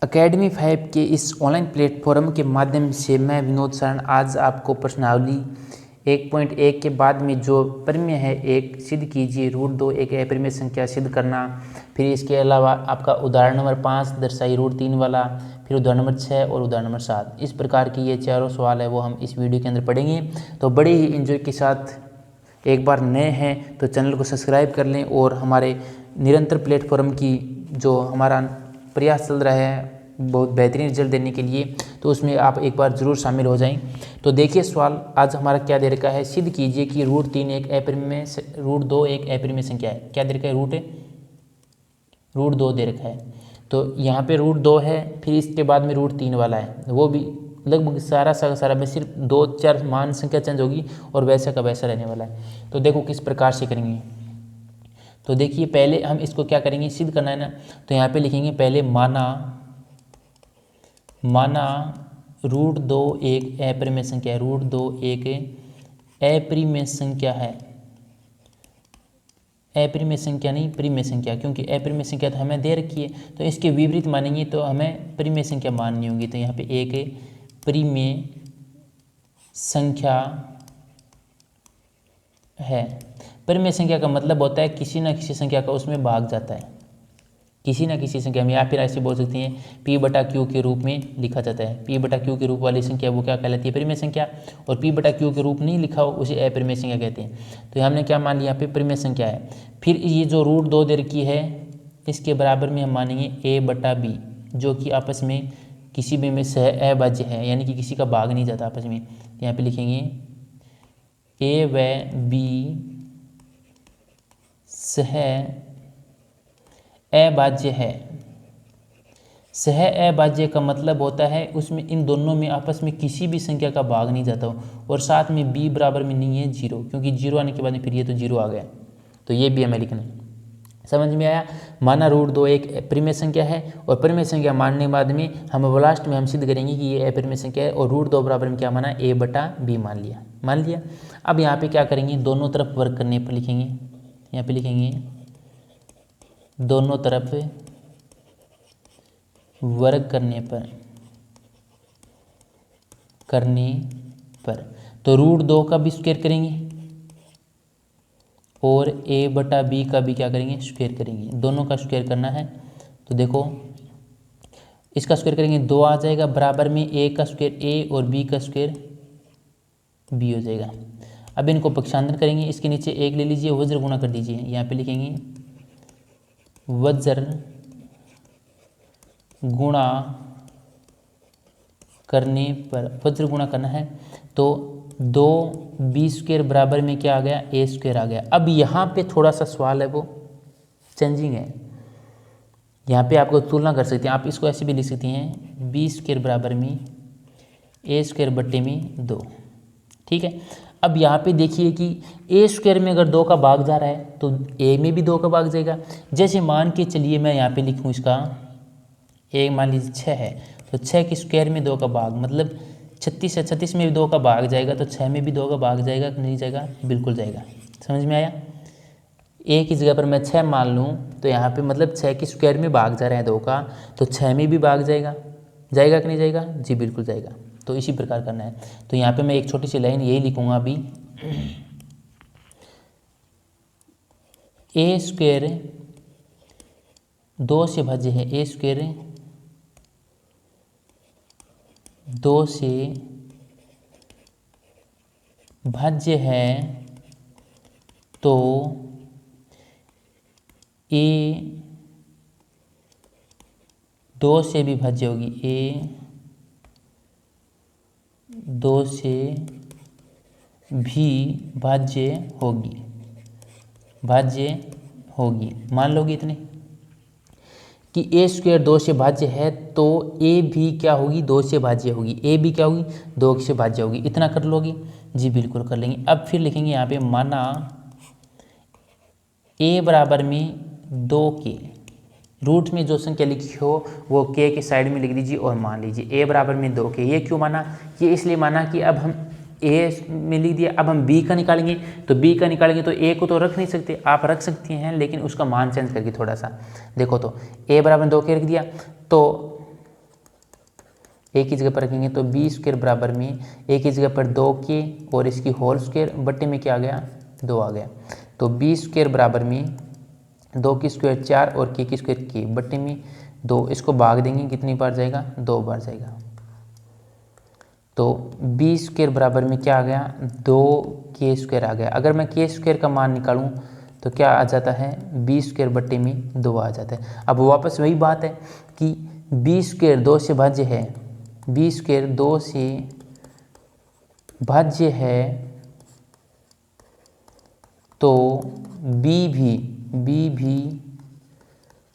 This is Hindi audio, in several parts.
अकेडमी 5 के इस ऑनलाइन प्लेटफॉर्म के माध्यम से मैं विनोद शरण आज आपको प्रश्नावली 1.1 के बाद में जो प्रमेय है एक सिद्ध कीजिए रूट 2 एक अपरिमेय संख्या सिद्ध करना। फिर इसके अलावा आपका उदाहरण नंबर 5 दर्शाई रूट 3 वाला, फिर उदाहरण नंबर 6 और उदाहरण नंबर 7। इस प्रकार की ये चारों सवाल है वो हम इस वीडियो के अंदर पढ़ेंगे। तो बड़े ही इंजॉय के साथ, एक बार नए हैं तो चैनल को सब्सक्राइब कर लें और हमारे निरंतर प्लेटफॉर्म की जो हमारा प्रयास चल रहा है बहुत बेहतरीन रिजल्ट देने के लिए, तो उसमें आप एक बार ज़रूर शामिल हो जाएं। तो देखिए सवाल आज हमारा क्या दे रखा है, सिद्ध कीजिए कि रूट 3 एक अपरिमेय रूट 2 एक अपरिमेय संख्या है। क्या दे रखा है, रूट 2 दे रखा है। तो यहाँ पे रूट 2 है, फिर इसके बाद में रूट 3 वाला है, वो भी लगभग सारा में सिर्फ 2-4 मान संख्या चेंज होगी और वैसा का वैसा रहने वाला है। तो देखो किस प्रकार से करेंगे। तो देखिए पहले हम इसको क्या करेंगे, सिद्ध करना है ना, तो यहाँ पे लिखेंगे पहले माना रूट 2 एक अपरिमेय संख्या है। रूट 2 एक अपरिमेय संख्या है, अपरिमेय संख्या नहीं परिमेय संख्या, क्योंकि अपरिमेय संख्या तो हमें दे रखी है, तो इसके विपरीत मानेंगे तो हमें परिमेय संख्या माननी होगी। तो यहाँ पे एक परिमेय संख्या है। परिमेय संख्या का मतलब होता है किसी ना किसी संख्या का उसमें भाग जाता है, किसी ना किसी संख्या में, या फिर ऐसे बोल सकते हैं P/Q के रूप में लिखा जाता है। P/Q के रूप वाली संख्या वो क्या कहलाती है, परिमेय संख्या, और P/Q के रूप नहीं लिखा हो उसे अपरिमेय संख्या कहते हैं। तो हमने क्या मान लिया, यहाँ पे परिमेय संख्या है। फिर ये जो रूट 2 दे रखी है इसके बराबर में हम मानेंगे A/B, जो कि आपस में किसी भी में सह अभाज्य है, यानी कि किसी का भाग नहीं जाता आपस में। यहाँ पे लिखेंगे A व B सह अभाज्य है। सह अभाज्य का मतलब होता है उसमें इन दोनों में आपस में किसी भी संख्या का भाग नहीं जाता हो, और साथ में b बराबर में नहीं है 0, क्योंकि 0 आने के बाद में फिर ये तो 0 आ गया। तो ये भी हमें लिखना है। समझ में आया। माना रूट 2 एक परिमेय संख्या है, और परिमेय संख्या मानने के बाद में हम लास्ट में हम सिद्ध करेंगे कि ये अपरिमेय संख्या है, और रूट 2 बराबर में क्या माना, A/B मान लिया। अब यहाँ पे क्या करेंगे, दोनों तरफ वर्ग करने पर लिखेंगे, यहाँ पे लिखेंगे दोनों तरफ वर्ग करने पर तो रूट 2 का भी स्क्वायर करेंगे और A/B का भी क्या करेंगे, स्क्वायर करेंगे। दोनों का स्क्वायर करना है। तो देखो इसका स्क्वायर करेंगे 2 आ जाएगा, बराबर में A का स्क्वायर A और B का स्क्वायर B हो जाएगा। अब इनको पक्षांतर करेंगे, इसके नीचे 1 ले लीजिए, वज्र गुणा कर दीजिए। यहाँ पे लिखेंगे वज्र गुणा करने पर, वज्र गुणा करना है तो 2b² बराबर में क्या आ गया, A² आ गया। अब यहाँ पे थोड़ा सा सवाल है वो चेंजिंग है, यहाँ पे आपको तुलना कर सकते हैं। आप इसको ऐसे भी लिख सकते हैं b² बराबर में A²/2। ठीक है। अब यहाँ पे देखिए कि A² में अगर 2 का भाग जा रहा है तो A में भी 2 का भाग जाएगा। जैसे मान के चलिए मैं यहाँ पे लिखूँ इसका, एक मान लीजिए 6 है, तो 6 के स्क्वायर में 2 का भाग, मतलब 36 है, 36 में भी 2 का भाग जाएगा, तो 6 में भी 2 का भाग जाएगा कि नहीं जाएगा, बिल्कुल जाएगा। समझ में आया। A की जगह पर मैं 6 मान लूँ तो यहाँ पे मतलब 6 के स्क्वायर में भाग जा रहे हैं 2 का, तो 6 में भी भाग जाएगा कि नहीं जाएगा, जी बिल्कुल जाएगा। तो इसी प्रकार करना है। तो यहाँ पे मैं एक छोटी सी लाइन यही लिखूँगा अभी, A² 2 से भाज्य है, A² 2 से भाज्य है, तो A 2 से भी भाज्य होगी, A 2 से भी भाज्य होगी। मान लोगे इतने कि A² 2 से भाज्य है, तो A भी क्या होगी, 2 से भाज्य होगी। A भी क्या होगी, 2 से भाज्य होगी। इतना कर लोगे, जी बिल्कुल कर लेंगे। अब फिर लिखेंगे यहाँ पे माना A बराबर में 2 के, रूट में जो संख्या लिखी हो वो K के साइड में लिख दीजिए और मान लीजिए A बराबर में 2 के। ये क्यों माना, ये इसलिए माना कि अब हम A में लिख दिया, अब हम B का निकालेंगे, तो B का निकालेंगे तो A को तो रख नहीं सकते, आप रख सकती हैं लेकिन उसका मान चेंज करके थोड़ा सा। देखो तो A बराबर 2 के रख दिया, तो ए की जगह पर रखेंगे तो बी स्क्वायर बराबर में ए की जगह पर 2k और इसकी होल स्क्वायर बट्टे में क्या आ गया 2 आ गया। तो बी स्क्वायर बराबर में 2 की स्क्वायर 4 और के की स्क्वायर के बट्टे में 2, इसको भाग देंगे कितनी बार जाएगा 2 बार जाएगा। तो बी स्क्वायर बराबर में क्या आ गया 2k स्क्वायर आ गया। अगर मैं के स्क्वायर का मान निकालूं तो क्या आ जाता है बी स्क्वायर बट्टे में 2 आ जाता है। अब वापस वही बात है कि बी स्क्वायर 2 से भाज्य है, बी स्क्वायर 2 से भाज्य है तो बी भी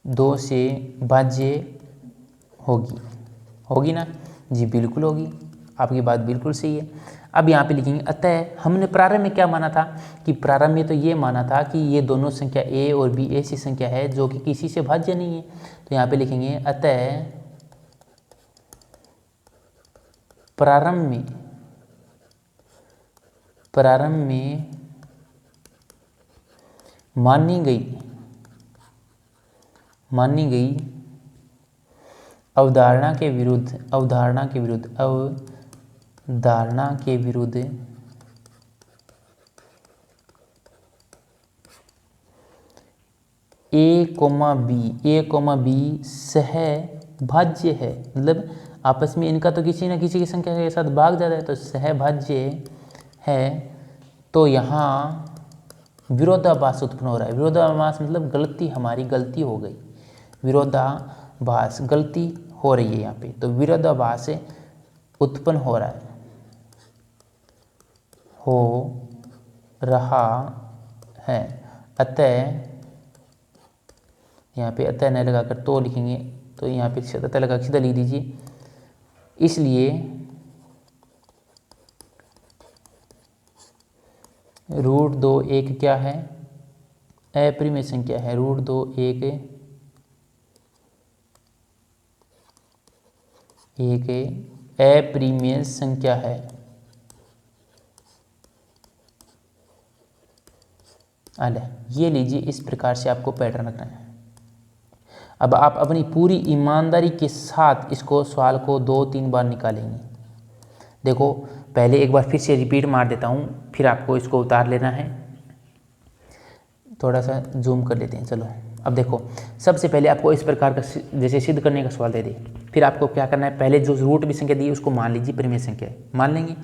2 से भाज्य होगी ना जी, बिल्कुल होगी, आपकी बात बिल्कुल सही है। अब यहाँ पे लिखेंगे अतः हमने प्रारंभ में क्या माना था कि प्रारंभ में तो ये माना था कि ये दोनों संख्या a और b ऐसी संख्या है जो कि किसी से भाज्य नहीं है। तो यहाँ पे लिखेंगे अतः प्रारंभ में मानी गई अवधारणा के विरुद्ध ए कोमा बी सहभाज्य है, मतलब आपस में इनका तो किसी न किसी की संख्या के साथ भाग जाता है तो सहभाज्य है। तो यहाँ विरोधाभास उत्पन्न हो रहा है। विरोधाभास मतलब गलती, हमारी गलती हो गई, विरोधाभास गलती हो रही है यहाँ पे, तो विरोधाभास उत्पन्न हो रहा है। अतः यहाँ पे अतः न लगाकर तो लिखेंगे, तो यहाँ पे अतः लगा सीधा लिख दीजिए। इसलिए √2 एक क्या है अपरिमेय संख्या है, √2 एक अपरिमेय संख्या है। ये लीजिए, इस प्रकार से आपको पैटर्न रखना है। अब आप अपनी पूरी ईमानदारी के साथ इसको सवाल को 2-3 बार निकालेंगे। देखो पहले एक बार फिर से रिपीट मार देता हूँ, फिर आपको इसको उतार लेना है। थोड़ा सा जूम कर लेते हैं। चलो अब देखो, सबसे पहले आपको इस प्रकार का जैसे सिद्ध करने का सवाल दे दे, फिर आपको क्या करना है, पहले जो रूट भी संख्या दी है उसको मान लीजिए परिमेय संख्या है, मान लेंगे।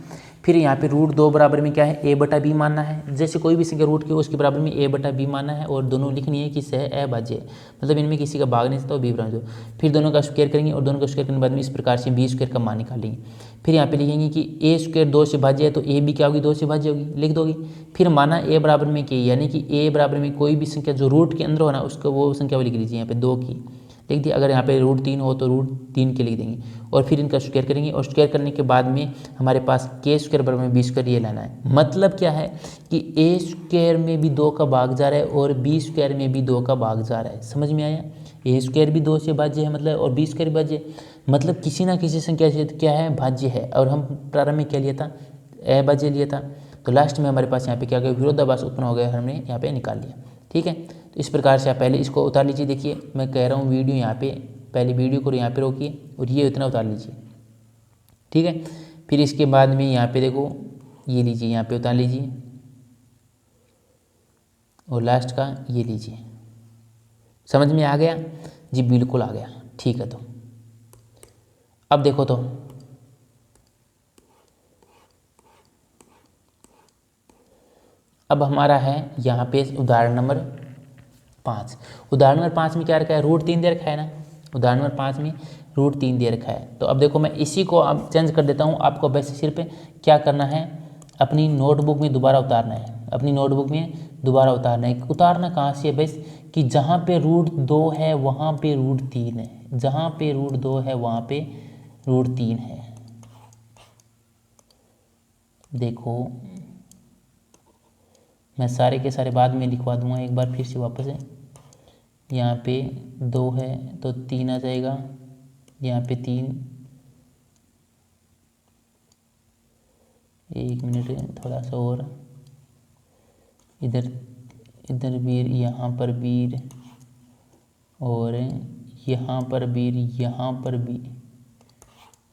फिर यहाँ पे √2 बराबर में क्या है a/b मानना है। जैसे कोई भी संख्या रूट की उसके बराबर में a/b मानना है और दोनों लिखनी है कि सहअभाज्य है, मतलब इनमें किसी का भाग नहीं सकता b बराबर 2। फिर दोनों का स्क्वायर करेंगे और दोनों का स्क्वायर करने के बाद में इस प्रकार से b स्क्वायर का मान निकालेंगे। फिर यहाँ पे लिखेंगे कि a स्क्वायर 2 से भाज्य है तो a भी क्या होगी 2 से भाज्य होगी, लिख दोगे। फिर माना a बराबर में k, यानी कि a बराबर में कोई भी संख्या जो रूट के अंदर हो ना उसको वो संख्या वो लिख लीजिए, यहाँ पे 2 की लिख दिया। अगर यहाँ पे √3 हो तो √3 के लिख देंगे और फिर इनका स्क्वायर करेंगे और स्क्वायर करने के बाद में हमारे पास k स्क्वायर बराबर में b स्क्वायर ये लाना है। मतलब क्या है कि a स्क्वायर में भी 2 का भाग जा रहा है और b स्क्वायर में भी 2 का भाग जा रहा है। समझ में आया, a स्क्वायर भी 2 से भाज्य है मतलब, और b स्क्वायर भी भाज्य, मतलब किसी ना किसी संख्या से क्या है भाज्य है। और हम प्रारंभ में क्या लिया था अभाज्य लिया था, तो लास्ट में हमारे पास यहाँ पे क्या गया विरोधाभास उत्पन्न हो गया, हमने यहाँ पे निकाल लिया। ठीक है, तो इस प्रकार से आप पहले इसको उतार लीजिए। देखिए मैं कह रहा हूँ वीडियो यहाँ पे, पहले वीडियो को यहाँ पे रोकिए और ये इतना उतार लीजिए। ठीक है, फिर इसके बाद में यहाँ पे देखो ये लीजिए, यहाँ पे उतार लीजिए और लास्ट का ये लीजिए। समझ में आ गया जी, बिल्कुल आ गया। ठीक है, तो अब देखो, तो अब हमारा है यहाँ पे उदाहरण नंबर 5। उदाहरण नंबर 5 में क्या रखा है √3 दे रखा है ना, उदाहरण नंबर 5 में √3 दे रखा है। तो अब देखो मैं इसी को अब चेंज कर देता हूँ। आपको बस सिर्फ क्या करना है, अपनी नोटबुक में दोबारा उतारना है, अपनी नोटबुक में दोबारा उतारना है। उतारना कहाँ से है बस, कि जहाँ पे √2 है वहाँ पे √3 है, जहाँ पे √2 है वहाँ पे √3 है। देखो मैं सारे के सारे बाद में लिखवा दूंगा एक बार फिर से वापस है। यहाँ पे 2 है तो 3 आ जाएगा, यहाँ पे 3, 1 मिनट थोड़ा सा और, इधर वीर, यहाँ पर वीर, और यहाँ पर वीर, यहाँ पर भी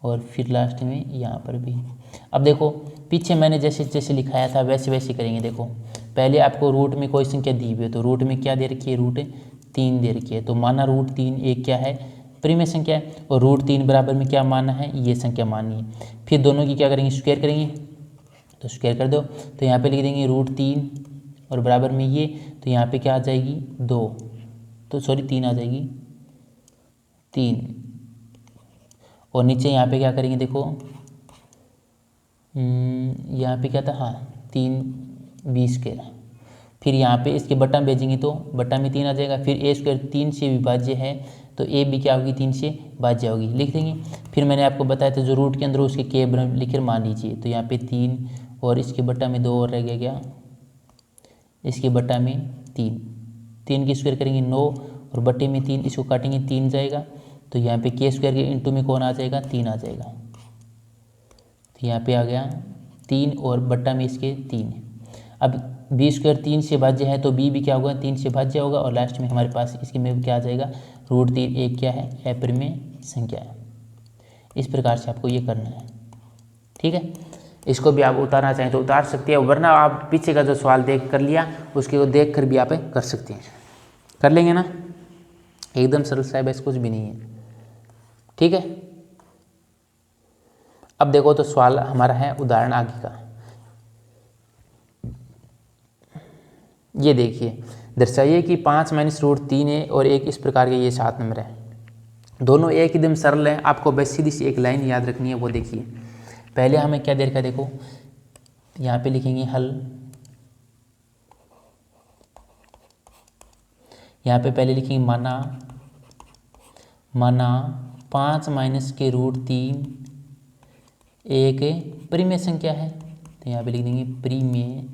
और फिर लास्ट में यहाँ पर भी। अब देखो पीछे मैंने जैसे जैसे लिखाया था वैसे वैसे करेंगे। देखो पहले आपको रूट में कोई संख्या दी हुई है, तो रूट में क्या दे रखी है, रूट 3 दे रखी है। तो माना रूट 3 एक क्या है, परिमेय संख्या है, और रूट 3 बराबर में क्या माना है, ये संख्या मानी है। फिर दोनों की क्या करेंगे, स्क्वायर करेंगे, तो स्क्वायर कर दो। तो यहाँ पे लिख देंगे रूट 3 और बराबर में ये, तो यहाँ पे क्या आ जाएगी 2, तो सॉरी 3 आ जाएगी 3। और नीचे यहाँ पे क्या करेंगे, देखो यहाँ पे क्या था, हाँ 3 20 फिर यहाँ पे इसके बट्टा में भेजेंगे तो बट्टा में 3 आ जाएगा। फिर ए स्क्वायर 3 से विभाज्य है, तो ए भी क्या होगी, 3 से भाज्य होगी, लिख देंगे। फिर मैंने आपको बताया था जो रूट के अंदर उसके के लिखकर मान लीजिए। तो यहाँ पे 3 और इसके बट्टा में 2 और रह गया, क्या इसके बट्टा में 3 की स्क्वायर करेंगे 9 और बट्टे में 3, इसको काटेंगे 3 जाएगा। तो यहाँ पे के स्क्वायर के इंटू में कौन आ जाएगा, 3 आ जाएगा। तो यहाँ पे आ गया 3 और बट्टा में इसके 3। अब बी स्क्वायर 3 से भाज्य है, तो बी भी क्या होगा, 3 से भाज्य होगा। और लास्ट में हमारे पास इसके में क्या आ जाएगा, रूट 3 एक क्या है, अपरिमेय संख्या है। इस प्रकार से आपको ये करना है, ठीक है। इसको भी आप उतारना चाहें तो उतार सकते हैं, वरना आप पीछे का जो सवाल देख कर लिया उसके को देख कर भी आप कर सकते हैं। कर लेंगे ना, एकदम सरल सा है, बस कुछ भी नहीं है, ठीक है। अब देखो तो सवाल हमारा है उदाहरण आगे का। ये देखिए, दर्शाइए कि 5 माइनस रूट 3 है और एक इस प्रकार के ये 7 नंबर है। दोनों एक एकदम सरल है, आपको बस सीधी सी एक लाइन याद रखनी है, वो देखिए। पहले हमें क्या दे रखा है, देखो यहाँ पे लिखेंगे हल। यहाँ पे पहले लिखेंगे माना 5 माइनस के रूट 3 एक परिमेय संख्या है। तो यहाँ पे लिख देंगे परिमेय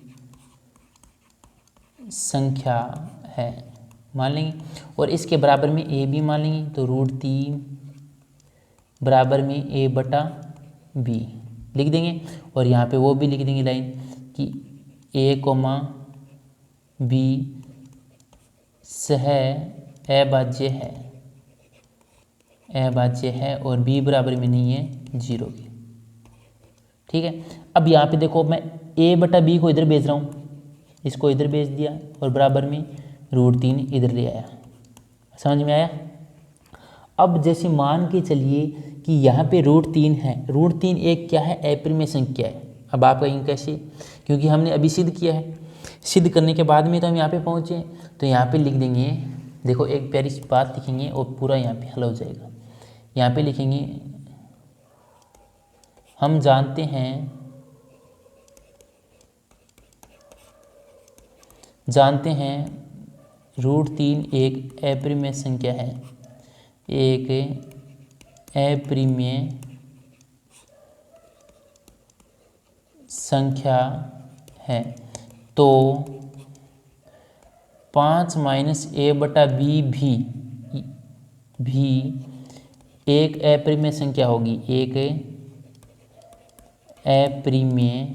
संख्या है, मान लेंगे। और इसके बराबर में ए भी मान लेंगे, तो रूट 3 बराबर में ए बटा बी लिख देंगे। और यहाँ पे वो भी लिख देंगे लाइन कि ए कोमा बी सह अभाज्य है और बी बराबर में नहीं है 0 की, ठीक है। अब यहाँ पे देखो मैं ए बटा बी को इधर भेज रहा हूँ, इसको इधर भेज दिया और बराबर में रूट 3 इधर ले आया, समझ में आया। अब जैसे मान के चलिए कि यहाँ पे रूट 3 है, रूट 3 एक क्या है, अपरिमेय संख्या है। अब आप कहेंगे कैसे, क्योंकि हमने अभी सिद्ध किया है, सिद्ध करने के बाद में तो हम यहाँ पे पहुँचे। तो यहाँ पे लिख देंगे, देखो एक प्यारी सी बात लिखेंगे और पूरा यहाँ पे हल हो जाएगा। यहाँ पे लिखेंगे हम जानते हैं रूट 3 एक अपरिमेय संख्या है, एक अपरिमेय संख्या है। तो 5 माइनस ए बटा बी भी एक अपरिमेय संख्या होगी, एक अपरिमेय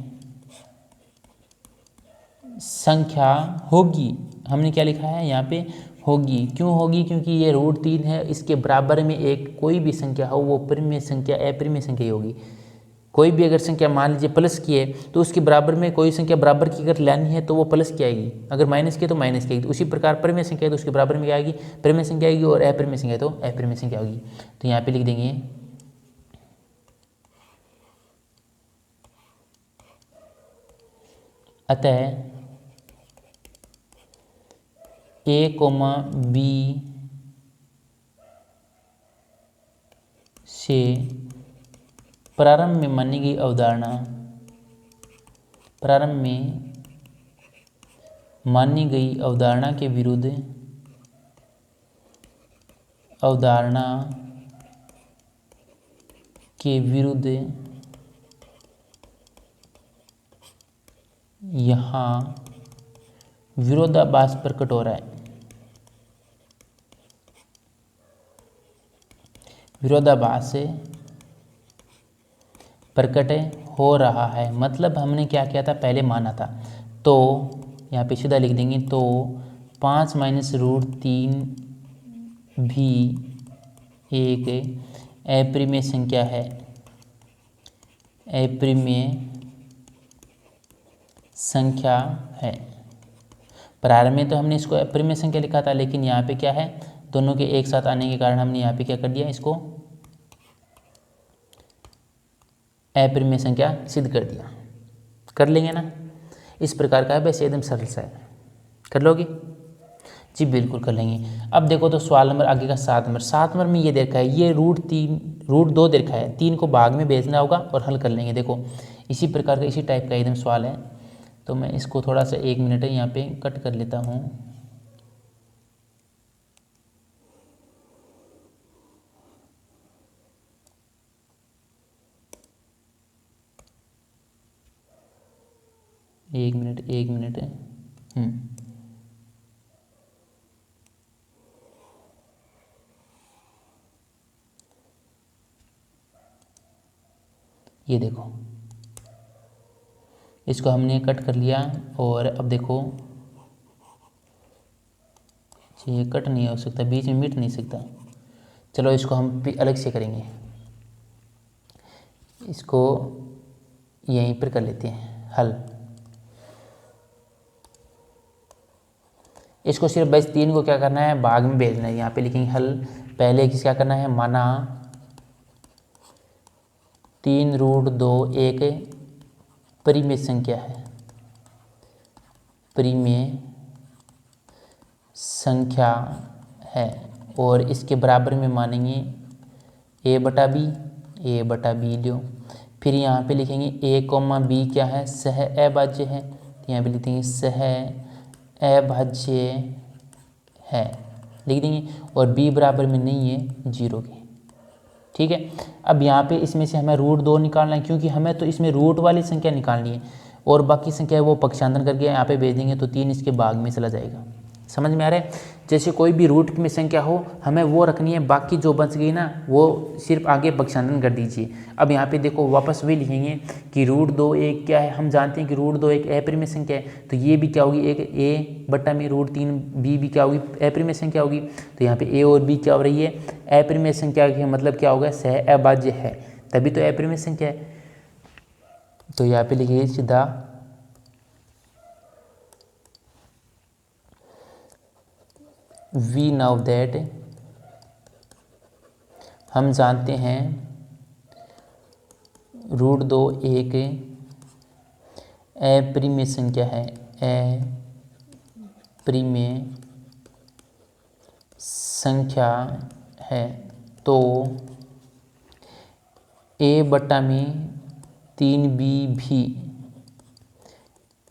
संख्या होगी। हमने क्या लिखा है यहाँ पे, होगी। क्यों होगी, क्योंकि ये रूट 3 है, इसके बराबर में एक कोई भी संख्या हो वो परिमेय संख्या अपरिमेय संख्या ही होगी। कोई भी अगर संख्या मान लीजिए प्लस की है, तो उसके बराबर में कोई संख्या बराबर की अगर लानी है तो वो प्लस की आएगी, अगर माइनस की है तो माइनस की आएगी। तो उसी प्रकार परिमेय संख्या है तो उसके बराबर में क्या आएगी, परिमेय संख्या आएगी, और अपरिमेय संख्या है तो अपरिमेय संख्या होगी। तो यहाँ पे लिख देंगे अतः ए कोमा बी से प्रारंभ में मानी गई अवधारणा के विरुद्ध यहाँ विरोधाभास प्रकट हो रहा है। विरोधाभास प्रकट हो रहा है, मतलब हमने क्या किया था, पहले माना था। तो यहाँ पे सीधा लिख देंगे, तो 5 माइनस रूट 3 भी एक अपरिमेय संख्या है, अप्रिमेय संख्या है। प्रारंभ में तो हमने इसको अप्रिमेय संख्या लिखा था, लेकिन यहाँ पे क्या है, दोनों के एक साथ आने के कारण हमने यहाँ पे क्या कर दिया, इसको अप्रिमेय संख्या सिद्ध कर दिया। कर लेंगे ना, इस प्रकार का है, वैसे एकदम सरल सा है। कर लोगे जी, बिल्कुल कर लेंगे। अब देखो तो सवाल नंबर आगे का 7 नंबर में ये देखा है, ये √2 देखा है, 3 को भाग में भेजना होगा और हल कर लेंगे। देखो इसी प्रकार का, इसी टाइप का एकदम सवाल है। तो मैं इसको थोड़ा सा 1 मिनट है यहाँ पे कट कर लेता हूँ। एक मिनट है। ये देखो, इसको हमने कट कर लिया। और अब देखो, ये कट नहीं हो सकता, बीच में मिट नहीं सकता। चलो इसको हम भी अलग से करेंगे, इसको यहीं पर कर लेते हैं हल। इसको सिर्फ बस 3 को क्या करना है, भाग में भेजना है। यहाँ पे लिखेंगे हल। पहले किस क्या करना है, माना 3√2 एक परिमेय संख्या है, परिमेय संख्या है, और इसके बराबर में मानेंगे a/b लो। फिर यहाँ पे लिखेंगे a, b क्या है, सह अभाज्य है। तो यहाँ पे लिख देंगे सह अभाज्य है, लिख देंगे। और b बराबर में नहीं है 0 के। ठीक है। अब यहाँ पे इसमें से हमें √2 निकालना है, क्योंकि हमें तो इसमें रूट वाली संख्या निकालनी है, और बाकी संख्या वो पक्षांतर करके यहाँ पे भेज देंगे, तो 3 इसके भाग में चला जाएगा। समझ में आ रहा है। जैसे कोई भी रूट में संख्या हो, हमें वो रखनी है, बाकी जो बच गई ना वो सिर्फ आगे पक्षांतर कर दीजिए। अब यहाँ पे देखो वापस वही लिखेंगे कि √2 एक क्या है, हम जानते हैं कि √2 एक अप्रिमेय संख्या है, तो ये भी क्या होगी, एक a/√3b भी क्या होगी, अप्रिमेय संख्या होगी। तो यहाँ पे a और b क्या हो रही है, अप्रिमेय संख्या का मतलब क्या होगा, सह अभाज्य है, तभी तो अप्रिमेय संख्या है। तो यहाँ पे लिखिए सीधा वी नाउ दैट, हम जानते हैं √2 एक अप्रिमेय संख्या है, अप्रिमेय संख्या है। तो a/3b भी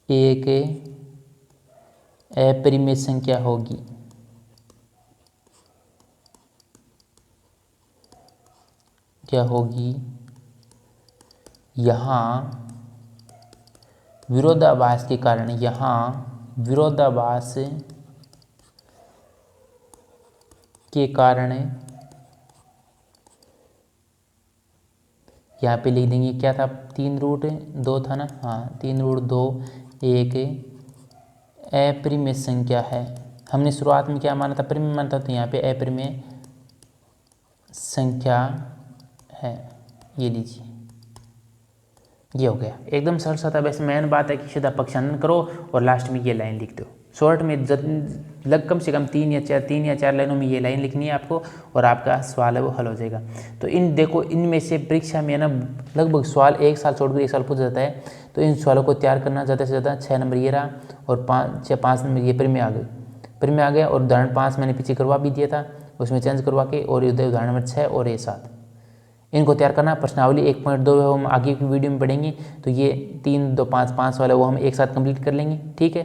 एक अप्रिमेय संख्या होगी। क्या होगी, यहाँ विरोधाभास के कारण, यहाँ विरोधाभास के कारण यहाँ पे लिख देंगे क्या था, 3√2 था ना, हाँ 3√2 एक अप्रिमेय संख्या है। हमने शुरुआत में क्या माना था, परिमेय माना था, तो यहाँ पे अप्रिमेय संख्या है। ये लीजिए, ये हो गया, एकदम सरल सा था। वैसे मेन बात है कि सीधा पक्षांतर करो और लास्ट में ये लाइन लिख दो। शॉर्ट में कम से कम 3 या 4 लाइनों में ये लाइन लिखनी है आपको, और आपका सवाल है वो हल हो जाएगा। तो देखो इनमें से परीक्षा में ना लगभग सवाल 1 साल छोड़कर 1 साल पूछ जाता है। तो इन सवालों को तैयार करना ज़्यादा से ज़्यादा। 6 नंबर ये रहा, और 5 नंबर ये परिमेय आ गया। और उदाहरण 5 मैंने पीछे करवा भी दिया था, उसमें चेंज करवा के, और उदाहरण नंबर 6 और ये 7 इनको तैयार करना। प्रश्नावली 1.2 हम आगे की वीडियो में पढ़ेंगे। तो ये 3, 2, 5 वाला वो हम एक साथ कंप्लीट कर लेंगे। ठीक है।